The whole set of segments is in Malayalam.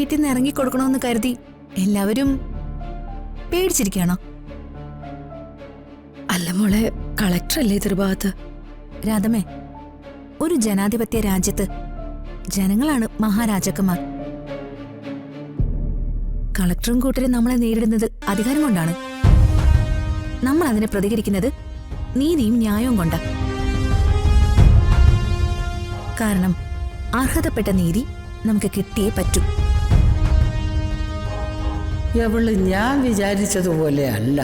വീട്ടിൽ നിന്ന് ഇറങ്ങിക്കൊടുക്കണമെന്ന് കരുതി എല്ലാവരും പേടിച്ചിരിക്കുകയാണോ? അല്ല മോളെ, കളക്ടറല്ലേ എതിർഭാഗത്ത്? രാധമേ, ഒരു ജനാധിപത്യ രാജ്യത്ത് ജനങ്ങളാണ് മഹാരാജാക്കന്മാർ. കളക്ടറും കൂട്ടരും നമ്മളെ നേരിടുന്നത് അധികാരം കൊണ്ടാണ്. നമ്മൾ അതിനെ പ്രതികരിക്കുന്നത് നീതിയും ന്യായവും കൊണ്ടാ. കാരണം അർഹതപ്പെട്ട നീതി നമുക്ക് കിട്ടിയേ പറ്റൂ. എവള് ഞാൻ വിചാരിച്ചതുപോലെ അല്ല.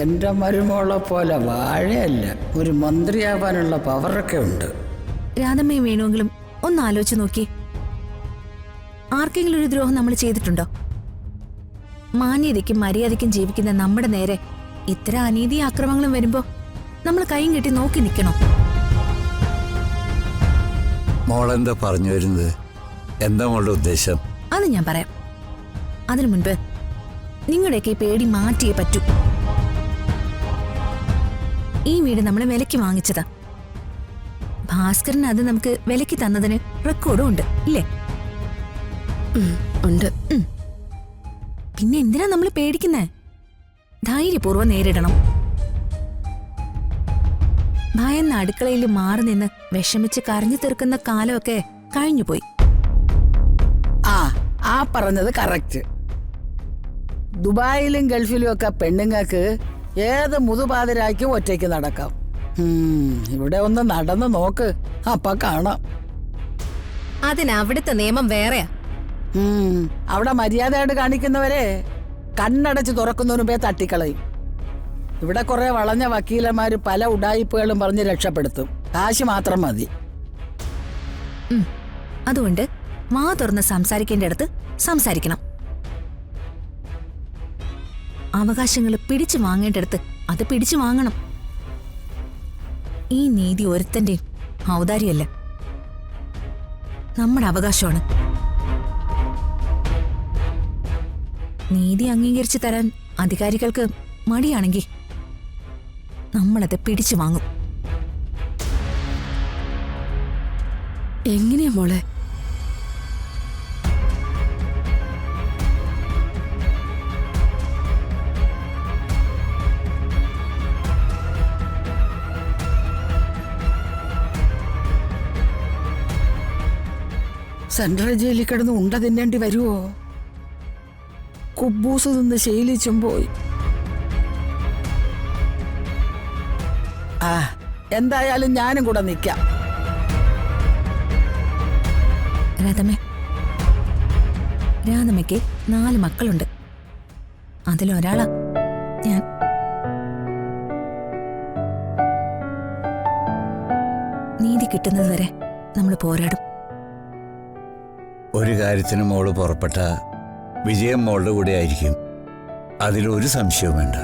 എന്റെ മരുമോളെ പോലെ വാഴയല്ല, ഒരു മന്ത്രിയാവാനുള്ള പവറൊക്കെ ഉണ്ട്. രാധമ്മയും വേണമെങ്കിലും ഒന്ന് ആലോചിച്ച് നോക്കി. ആർക്കെങ്കിലും ഒരു ദ്രോഹം നമ്മൾ ചെയ്തിട്ടുണ്ടോ? മാന്യതയ്ക്കും മര്യാദയ്ക്കും ജീവിക്കുന്ന നമ്മുടെ നേരെ ഇത്ര അനീതി ആക്രമണങ്ങളും വരുമ്പോ നമ്മൾ കൈയും കെട്ടി നോക്കി നിൽക്കണോ? മോളെന്താ പറഞ്ഞു വരുന്നത്? എന്താ മോളുടെ ഉദ്ദേശം? അത് ഞാൻ പറയാം. അതിനു മുൻപ് നിങ്ങളുടെയൊക്കെ ഈ പേടി മാറ്റിയേ പറ്റൂ. ഈ വീട് നമ്മൾ വിലയ്ക്ക് വാങ്ങിച്ചതാ. ഭാസ്കരൻ അത് നമുക്ക് വിലയ്ക്ക് തന്നതിന് റെക്കോർഡും ഉണ്ട്, ഇല്ലേ? ഉണ്ട്. പിന്നെ എന്തിനാ നമ്മൾ പേടിക്കുന്നേ? ധൈര്യപൂർവ്വം നേരിടണം. ഭയന്ന അടുക്കളയിൽ മാറി നിന്ന് വിഷമിച്ച് കരഞ്ഞു തീർക്കുന്ന കാലമൊക്കെ കഴിഞ്ഞുപോയി. ആ പറഞ്ഞത് കറക്റ്റ്. ദുബായിലും ഗൾഫിലും ഒക്കെ പെണ്ണുങ്ങൾക്ക് ഏത് മുതുപാതിരായ്ക്കും ഒറ്റയ്ക്ക് നടക്കാം. ഇവിടെ ഒന്ന് നടന്നു നോക്ക്, അപ്പൊ കാണാം. അതിനവിടുത്തെ നിയമം വേറെയാ. അവിടെ മര്യാദയായിട്ട് കാണിക്കുന്നവരെ കണ്ണടച്ച് തുറക്കുന്നതിന് മുമ്പേ തട്ടിക്കളയും. ഇവിടെ കുറെ വളഞ്ഞ വക്കീലന്മാര് പല ഉഡായിപ്പുകളും പറഞ്ഞ് രക്ഷപ്പെടുത്തും. കാശ് മാത്രം മതി. അതുകൊണ്ട് വാ തുറന്ന് സംസാരിക്കേണ്ടടുത്ത് സംസാരിക്കണം. അവകാശങ്ങൾ പിടിച്ചു വാങ്ങേണ്ടടുത്ത് അത് പിടിച്ചു വാങ്ങണം. ഈ നീതി ഒരുത്തന്റെയും ഔദാര്യമല്ല, നമ്മുടെ അവകാശമാണ്. നീതി അംഗീകരിച്ചു തരാൻ അധികാരികൾക്ക് മടിയാണെങ്കിൽ നമ്മളത് പിടിച്ചു വാങ്ങും. എങ്ങനെയാ മോളെ? സെൻട്രൽ ജയിലിൽ കിടന്ന് ഉണ്ട തിന്നേണ്ടി വരുവോ? കുബൂസ് നിന്ന് ശീലിച്ചും പോയി. എന്തായാലും ഞാനും കൂടെ നിൽക്കാം. രാധമ്മയ്ക്ക് 4 മക്കളുണ്ട്. അതിലൊരാളാ ഞാൻ. നീതി കിട്ടുന്നത് വരെ നമ്മൾ പോരാടും. ഒരു കാര്യത്തിന് മോള് പുറപ്പെട്ട വിജയം മോളുടെ കൂടെ ആയിരിക്കും. അതിലൊരു സംശയവും വേണ്ട.